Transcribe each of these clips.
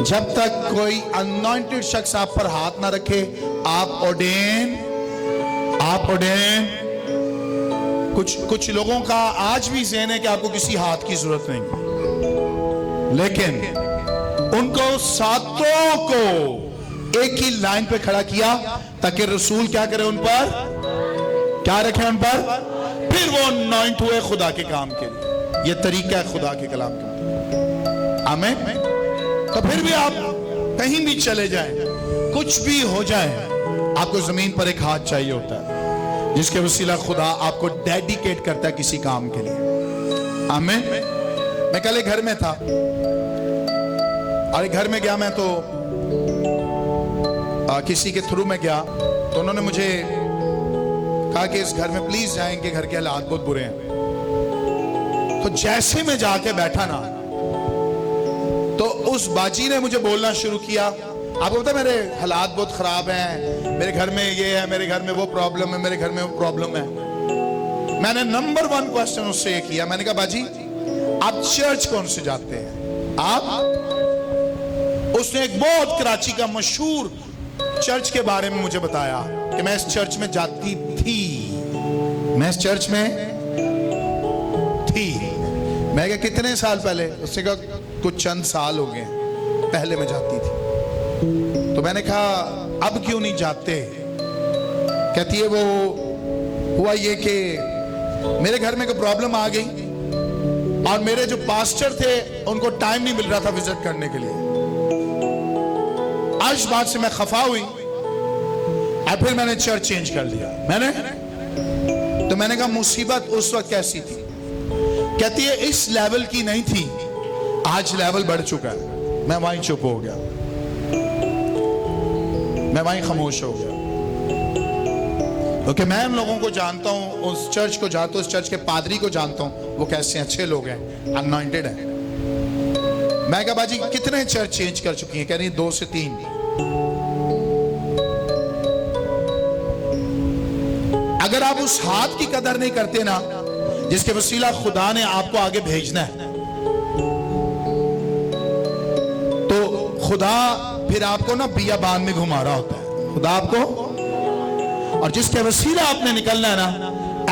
जब तक कोई अनॉइंटेड शख्स आप पर हाथ ना रखे, आप ऑर्डेन। कुछ लोगों का आज भी ज़हन है कि आपको किसी हाथ की जरूरत नहीं, लेकिन उनको सातों को एक ही लाइन पे खड़ा किया ताकि रसूल क्या करे, उन पर क्या रखे, उन पर, फिर वो अनॉइंट हुए खुदा के काम के लिए। ये तरीका है खुदा के कलाम का। आमीन। तो फिर भी आप कहीं भी चले जाएं, कुछ भी हो जाए, आपको जमीन पर एक हाथ चाहिए होता है जिसके वसीला खुदा आपको डेडिकेट करता है किसी काम के लिए। आमीन। मैं कल एक घर में था और एक घर में गया मैं, तो किसी के थ्रू में गया, तो उन्होंने मुझे कहा कि इस घर में प्लीज जाएंगे, घर के हालात बहुत बुरे हैं। तो जैसे मैं जाके बैठा ना, तो उस बाजी ने मुझे बोलना शुरू किया, आपको पता है मेरे हालात बहुत खराब हैं, मेरे घर में ये है, मेरे घर में वो प्रॉब्लम है, मेरे घर में वो प्रॉब्लम है। मैंने नंबर 1 क्वेश्चन उससे ये किया, मैंने कहा बाजी आप चर्च कौन से जाते हैं आप? उसने एक बहुत कराची का मशहूर चर्च के बारे में मुझे बताया कि मैं इस चर्च में जाती थी, मैं इस चर्च में थी। मैं कहा कितने साल पहले? उसने कहा कुछ चंद साल हो गए, पहले मैं जाती थी। तो मैंने कहा अब क्यों नहीं जाते? कहती है वो हुआ ये कि मेरे घर में कोई प्रॉब्लम आ गई और मेरे जो पास्टर थे उनको टाइम नहीं मिल रहा था विजिट करने के लिए। आज बात से मैं खफा हुई और फिर मैंने चर्च चेंज कर लिया। मैंने कहा मुसीबत उस वक्त कैसी थी? कहती है इस लेवल की नहीं थी, आज लेवल बढ़ चुका है। मैं वहीं चुप हो गया, मैं वहीं खामोश हो गया, क्योंकि मैं उन लोगों को जानता हूं, उस चर्च को जानता हूं, उस चर्च के पादरी को जानता हूं, वो कैसे अच्छे लोग हैं, अनॉइंटेड हैं। मैं कहा बाजी कितने चर्च चेंज कर चुकी हैं? कह रही 2 से 3। अगर आप उस हाथ की कदर नहीं करते ना जिसके वसीला खुदा ने आपको आगे भेजना है, तो खुदा फिर आपको ना बियाबान में घुमा रहा होता है खुदा आपको, और जिसके वसीला आपने निकलना है ना,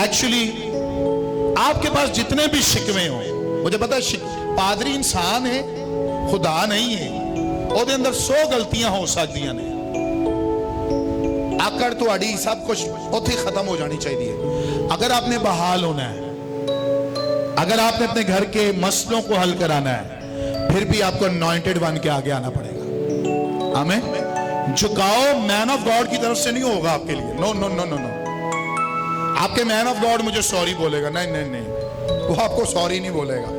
एक्चुअली आपके पास जितने भी शिकवे हो, मुझे पता है पादरी इंसान है, खुदा नहीं है, ਉਹਦੇ अंदर 100 गलतियां हो सकदियां ने, आकड़ तुहाड़ी सब कुछ उत्थे खत्म हो जानी चाहिए। अगर आपने बहाल होना है, अगर आपने अपने घर के मसलों को हल कराना है, फिर भी आपको अनॉइंटेड वन के आगे आना पड़ेगा। आमीन। झुकाओ मैन ऑफ गॉड की तरफ से नहीं होगा आपके लिए। No no no no no. आपके मैन ऑफ गॉड मुझे सॉरी बोलेगा, नहीं नहीं नहीं, वो आपको सॉरी नहीं बोलेगा,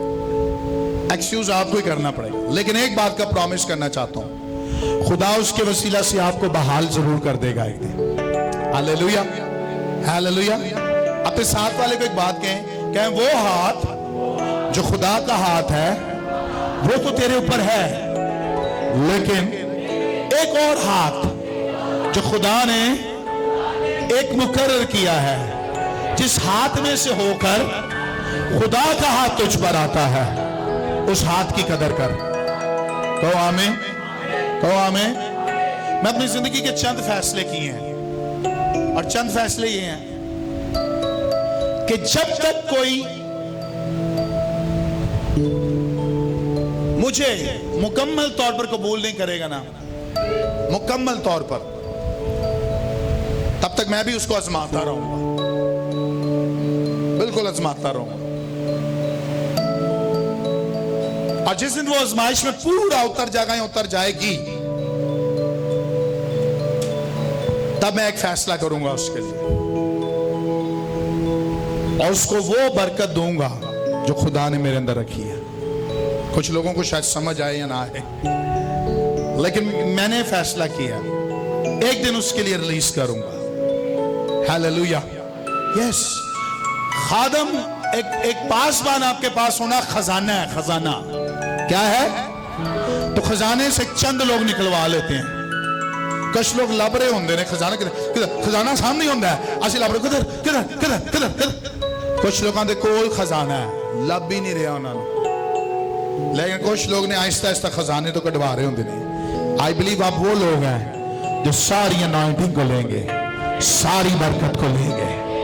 एक्सक्यूज आपको ही करना पड़ेगा। लेकिन एक बात का प्रॉमिस करना चाहता हूं, खुदा उसके वसीला से आपको बहाल जरूर कर देगा एक दिन। Hallelujah hallelujah. अपने साथ वाले को एक बात कहें वो हाथ जो खुदा का हाथ है वो तो तेरे ऊपर है, लेकिन एक और हाथ जो खुदा ने एक मुकर्रर किया है, जिस हाथ में से होकर खुदा का हाथ तुझ पर आता है, उस हाथ की कदर कर। कहो आमीन, कहो आमीन। मैं अपनी जिंदगी के चंद फैसले किए हैं, और चंद फैसले ये हैं कि जब तक कोई मुझे मुकम्मल तौर पर कबूल नहीं करेगा ना, मुकम्मल तौर पर, तब तक मैं भी उसको आजमाता रहूंगा, बिल्कुल आजमाता रहूंगा। और जिस दिन वो आजमाइश में पूरा उतर जाएगा, उतर जाएगी, तब मैं एक फैसला करूंगा उसके लिए, और उसको वो बरकत दूंगा जो खुदा ने मेरे अंदर रखी है। कुछ लोगों को शायद समझ आए या ना आए, लेकिन मैंने फैसला किया एक दिन उसके लिए रिलीज करूंगा। हालेलुया। यस। खादम एक पासबान आपके पास होना खजाना है। खजाना क्या है? तो खजाने से चंद लोग निकलवा लेते हैं। कुछ लोग लब रहे होंगे ने खजाना, खजाना सामने होंदा है, असि लब रहे किधर किधर किधर किधर किधर। कुछ लोगों के कोल खजाना है, लब ही नहीं रहा उन्होंने। लेकिन कुछ लोग ने आहिस्ता आहिस्ता खजाने तो कटवा रहे होंगे नहीं। आई बिलीव आप वो लोग हैं जो सारी अनॉइंटिंग को लेंगे, सारी बरकत को लेंगे।